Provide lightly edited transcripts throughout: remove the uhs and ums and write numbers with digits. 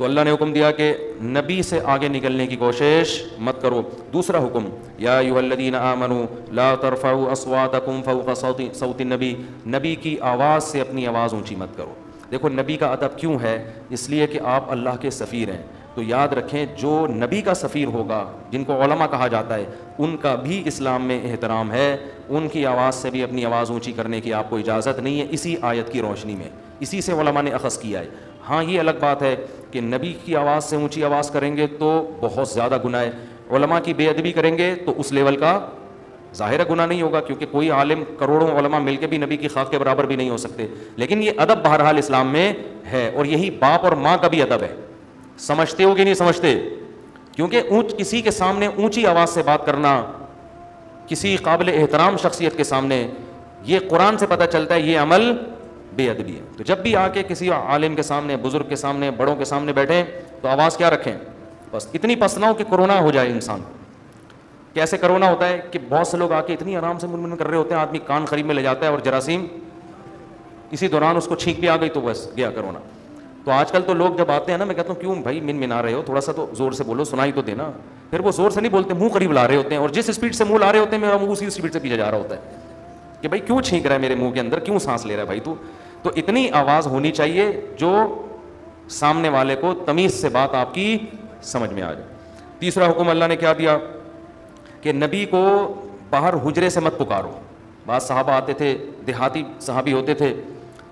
تو اللہ نے حکم دیا کہ نبی سے آگے نکلنے کی کوشش مت کرو. دوسرا حکم یا ایھا الذین آمنوا لا ترفعوا اصواتکم فوق صوت النبی, نبی کی آواز سے اپنی آواز اونچی مت کرو. دیکھو نبی کا ادب کیوں ہے, اس لیے کہ آپ اللہ کے سفیر ہیں. تو یاد رکھیں جو نبی کا سفیر ہوگا, جن کو علماء کہا جاتا ہے, ان کا بھی اسلام میں احترام ہے. ان کی آواز سے بھی اپنی آواز اونچی کرنے کی آپ کو اجازت نہیں ہے, اسی آیت کی روشنی میں. اسی سے علماء نے اخذ کیا ہے. ہاں یہ الگ بات ہے کہ نبی کی آواز سے اونچی آواز کریں گے تو بہت زیادہ گناہ ہے, علماء کی بے ادبی کریں گے تو اس لیول کا ظاہر گناہ نہیں ہوگا, کیونکہ کوئی عالم کروڑوں علماء مل کے بھی نبی کی خاک کے برابر بھی نہیں ہو سکتے. لیکن یہ ادب بہرحال اسلام میں ہے, اور یہی باپ اور ماں کا بھی ادب ہے. سمجھتے ہو کہ نہیں سمجھتے؟ کیونکہ کسی کے سامنے اونچی آواز سے بات کرنا, کسی قابل احترام شخصیت کے سامنے, یہ قرآن سے پتہ چلتا ہے یہ عمل بے ادبی ہے. تو جب بھی آ کے کسی عالم کے سامنے, بزرگ کے سامنے, بڑوں کے سامنے بیٹھیں تو آواز کیا رکھیں, بس اتنی پست نہ ہو کہ کورونا ہو جائے انسان. کیسے کرونا ہوتا ہے کہ بہت سے لوگ آ کے اتنی آرام سے منمن کر رہے ہوتے ہیں, آدمی کان قریب میں لے جاتا ہے اور جراثیم اسی دوران اس کو چھینک بھی آ گئی تو بس گیا کرونا. تو آج کل تو لوگ جب آتے ہیں نا, میں کہتا ہوں کیوں بھائی منا رہے ہو, تھوڑا سا تو زور سے بولو, سنائی تو دینا. پھر وہ زور سے نہیں بولتے, منہ قریب لا رہے ہوتے ہیں, اور جس اسپیڈ سے منہ لا رہے ہوتے ہیں میرا منہ اسی اسپیڈ سے پیچھے جا رہا ہوتا ہے کہ بھائی کیوں چھینک رہا ہے میرے منہ کے اندر, کیوں سانس لے رہا ہے بھائی تو. تو اتنی آواز ہونی چاہیے جو سامنے والے کو تمیز سے بات آپ کی سمجھ میں آ جائے. تیسرا حکم اللہ نے کیا دیا کہ نبی کو باہر حجرے سے مت پکارو. بعض صحابہ آتے تھے, دیہاتی صحابی ہوتے تھے,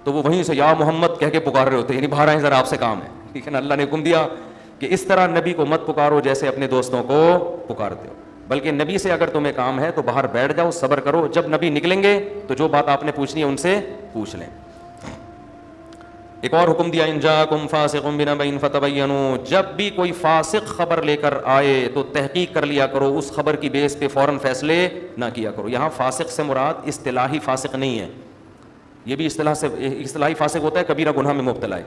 تو وہ وہیں سے یا محمد کہہ کے پکار رہے ہوتے, یعنی باہر آئیں ذرا آپ سے کام ہے. لیکن اللہ نے حکم دیا کہ اس طرح نبی کو مت پکارو جیسے اپنے دوستوں کو پکارتے ہو, بلکہ نبی سے اگر تمہیں کام ہے تو باہر بیٹھ جاؤ, صبر کرو, جب نبی نکلیں گے تو جو بات آپ نے پوچھنی ہے ان سے پوچھ لیں. ایک اور حکم دیا, ان جاءکم فاسق بنبأ فتبینوا, جب بھی کوئی فاسق خبر لے کر آئے تو تحقیق کر لیا کرو, اس خبر کی بیس پہ فوراً فیصلے نہ کیا کرو. یہاں فاسق سے مراد اصطلاحی فاسق نہیں ہے, یہ بھی اصطلاحی فاسق ہوتا ہے کبیرہ گناہ میں مبتلا ہے,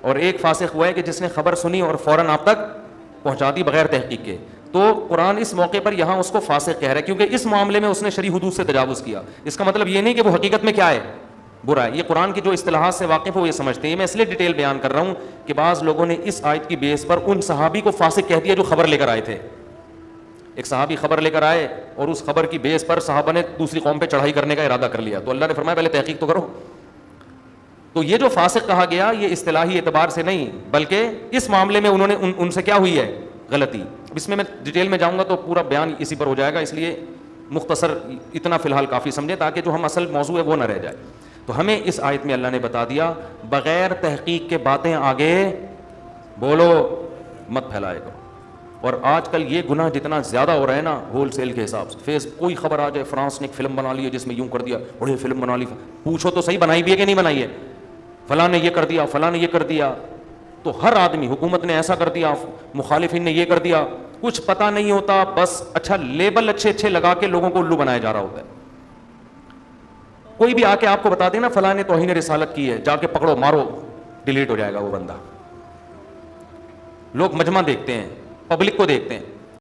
اور ایک فاسق ہوا ہے کہ جس نے خبر سنی اور فوراً آپ تک پہنچا دی بغیر تحقیق کے. تو قرآن اس موقع پر یہاں اس کو فاسق کہہ رہا ہے کیونکہ اس معاملے میں اس نے شرعی حدود سے تجاوز کیا. اس کا مطلب یہ نہیں کہ وہ حقیقت میں کیا ہے, برا ہے. یہ قرآن کی جو اصطلاحات سے واقف ہو یہ سمجھتے ہیں. میں اس لیے ڈیٹیل بیان کر رہا ہوں کہ بعض لوگوں نے اس آیت کی بیس پر ان صحابی کو فاسق کہہ دیا جو خبر لے کر آئے تھے. ایک صحابی خبر لے کر آئے اور اس خبر کی بیس پر صحابہ نے دوسری قوم پہ چڑھائی کرنے کا ارادہ کر لیا, تو اللہ نے فرمایا پہلے تحقیق تو کرو. تو یہ جو فاسق کہا گیا یہ اصطلاحی اعتبار سے نہیں, بلکہ اس معاملے میں انہوں نے ان سے کیا ہوئی ہے, غلطی. اس میں ڈیٹیل میں جاؤں گا تو پورا بیان اسی پر ہو جائے گا, اس لیے مختصر اتنا فی الحال کافی سمجھیں تاکہ جو ہم اصل موضوع ہے وہ نہ رہ جائے. تو ہمیں اس آیت میں اللہ نے بتا دیا بغیر تحقیق کے باتیں آگے بولو مت پھیلائے کرو. اور آج کل یہ گناہ جتنا زیادہ ہو رہا ہے نا ہول سیل کے حساب سے, کوئی خبر آ جائے فرانس نے ایک فلم بنا لی ہے جس میں یوں کر دیا, بڑی فلم بنا لی, پوچھو تو صحیح بنائی بھی ہے کہ نہیں بنائی ہے, فلاں نے یہ کر دیا, فلاں نے یہ کر دیا. تو ہر آدمی, حکومت نے ایسا کر دیا, مخالفین نے یہ کر دیا, کچھ پتہ نہیں ہوتا, بس اچھا لیبل اچھے لگا کے لوگوں کو الو بنایا جا رہا ہوتا ہے. کوئی بھی آ کے آپ کو بتا دے نا فلاں نے توہین رسالت کی ہے, جا کے پکڑو مارو, ڈیلیٹ ہو جائے گا وہ بندہ. لوگ مجمع دیکھتے ہیں, پبلک کو دیکھتے ہیں,